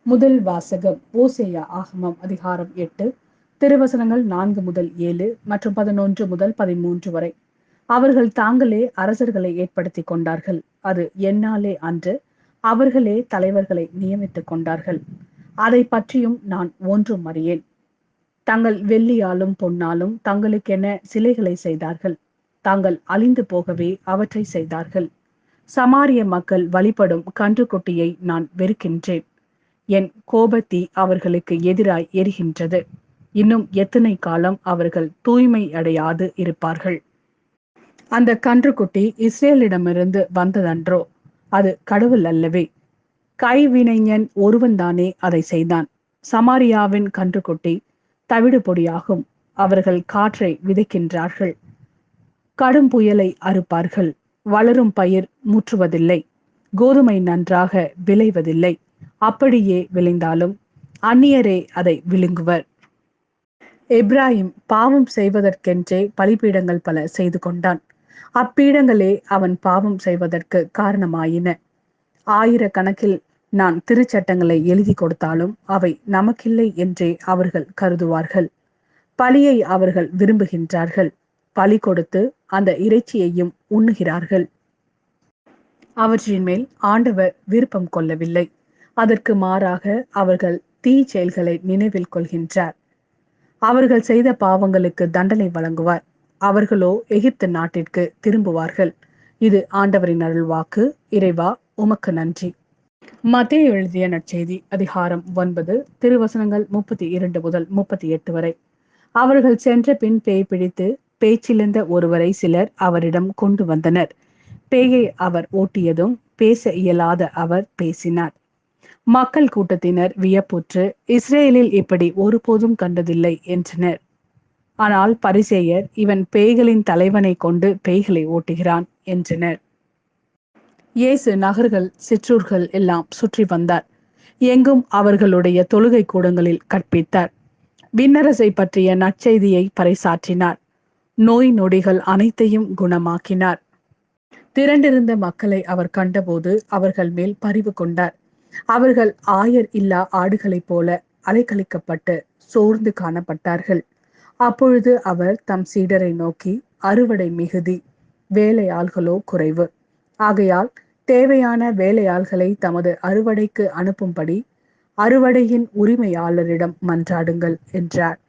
முதல் வாசகம் ஓசேயா ஆகமம் அதிகாரம் 8 திருவசனங்கள் 4 முதல் 7 மற்றும் 11 முதல் 13 வரை. அவர்கள் தாங்களே அரசர்களை ஏற்படுத்திக் கொண்டார்கள். அது என்னாலே அன்று, அவர்களே தலைவர்களை நியமித்துக் கொண்டார்கள். அதை பற்றியும் நான் ஒன்றும் அறியேன். தங்கள் வெள்ளியாலும் பொன்னாலும் தங்களுக்கென சிலைகளை செய்தார்கள். தாங்கள் அழிந்து போகவே அவற்றை செய்தார்கள். சமாரிய மக்கள் வழிபடும் கன்றுக்குட்டியை நான் வெறுக்கின்றேன். என் கோபத்தீ அவர்களுக்கு எதிராய் எரிகின்றது. இன்னும் எத்தனை காலம் அவர்கள் தூய்மை அடையாது இருப்பார்கள்? அந்த கன்றுக்குட்டி இஸ்ரேலிடமிருந்து வந்ததன்றோ? அது கடவுள் அல்லவே. கைவினைஞன் ஒருவன்தானே அதை செய்தான். சமாரியாவின் கன்றுக்குட்டி தவிடு பொடியாகும். அவர்கள் காற்றை விதைக்கின்றார்கள், கடும் புயலை அறுப்பார்கள். வளரும் பயிர் முற்றுவதில்லை, கோதுமை நன்றாக விளைவதில்லை. அப்படியே விளைந்தாலும் அந்நியரே அதை விழுங்குவர். எப்ராஹிம் பாவம் செய்வதற்கென்றே பலிபீடங்கள் பல செய்து கொண்டான். அப்பீடங்களே அவன் பாவம் செய்வதற்கு காரணமாயின. ஆயிரக்கணக்கில் நான் திருச்சட்டங்களை எழுதி கொடுத்தாலும் அவை நமக்கில்லை என்றே அவர்கள் கருதுவார்கள். பலியை அவர்கள் விரும்புகின்றார்கள். பலி கொடுத்து அந்த இறைச்சியையும் உண்ணுகிறார்கள். அவற்றின் மேல் ஆண்டவர் விருப்பம் கொள்ளவில்லை. அதற்கு மாறாக அவர்கள் தீ செயல்களை நினைவில் கொள்கின்றார். அவர்கள் செய்த பாவங்களுக்கு தண்டனை வழங்குவார். அவர்களோ எகிப்து நாட்டிற்கு திரும்புவார்கள். இது ஆண்டவரின் அருள்வாக்கு. இறைவா, உமக்கு நன்றி. மத்தேயு எழுதிய நற்செய்தி அதிகாரம் 9 திருவசனங்கள் 32 முதல் 38 வரை. அவர்கள் சென்ற பின் பேய் பிடித்து பேச்சிழந்த ஒருவரை சிலர் அவரிடம் கொண்டு வந்தனர். பேயை அவர் ஓட்டியதும் பேச இயலாத அவர் பேசினார். மக்கள் கூட்டத்தினர் வியப்புற்று, இஸ்ரேலில் இப்படி ஒருபோதும் கண்டதில்லை என்றனர். ஆனால் பரிசேயர், இவன் பேய்களின் தலைவனை கொண்டு பேய்களை ஓட்டுகிறான் என்றனர். இயேசு நகர்கள் சிற்றூர்கள் எல்லாம் சுற்றி வந்தார். எங்கும் அவர்களுடைய தொழுகை கூடங்களில் கற்பித்தார். விண்ணரசை பற்றிய நற்செய்தியை பறைசாற்றினார். நோய் நொடிகள் அனைத்தையும் குணமாக்கினார். திரண்டிருந்த மக்களை அவர் கண்டபோது அவர்கள் மேல் பரிவு கொண்டார். அவர்கள் ஆயர் இல்லா ஆடுகளைப் போல அலைக்கழிக்கப்பட்டு சோர்ந்து காணப்பட்டார்கள். அப்பொழுது அவர் தம் சீடரை நோக்கி, அறுவடை மிகுதி, வேலையாள்களோ குறைவு. ஆகையால் தேவையான வேலையாள்களை தமது அறுவடைக்கு அனுப்பும்படி அறுவடையின் உரிமையாளரிடம் மன்றாடுங்கள் என்றார்.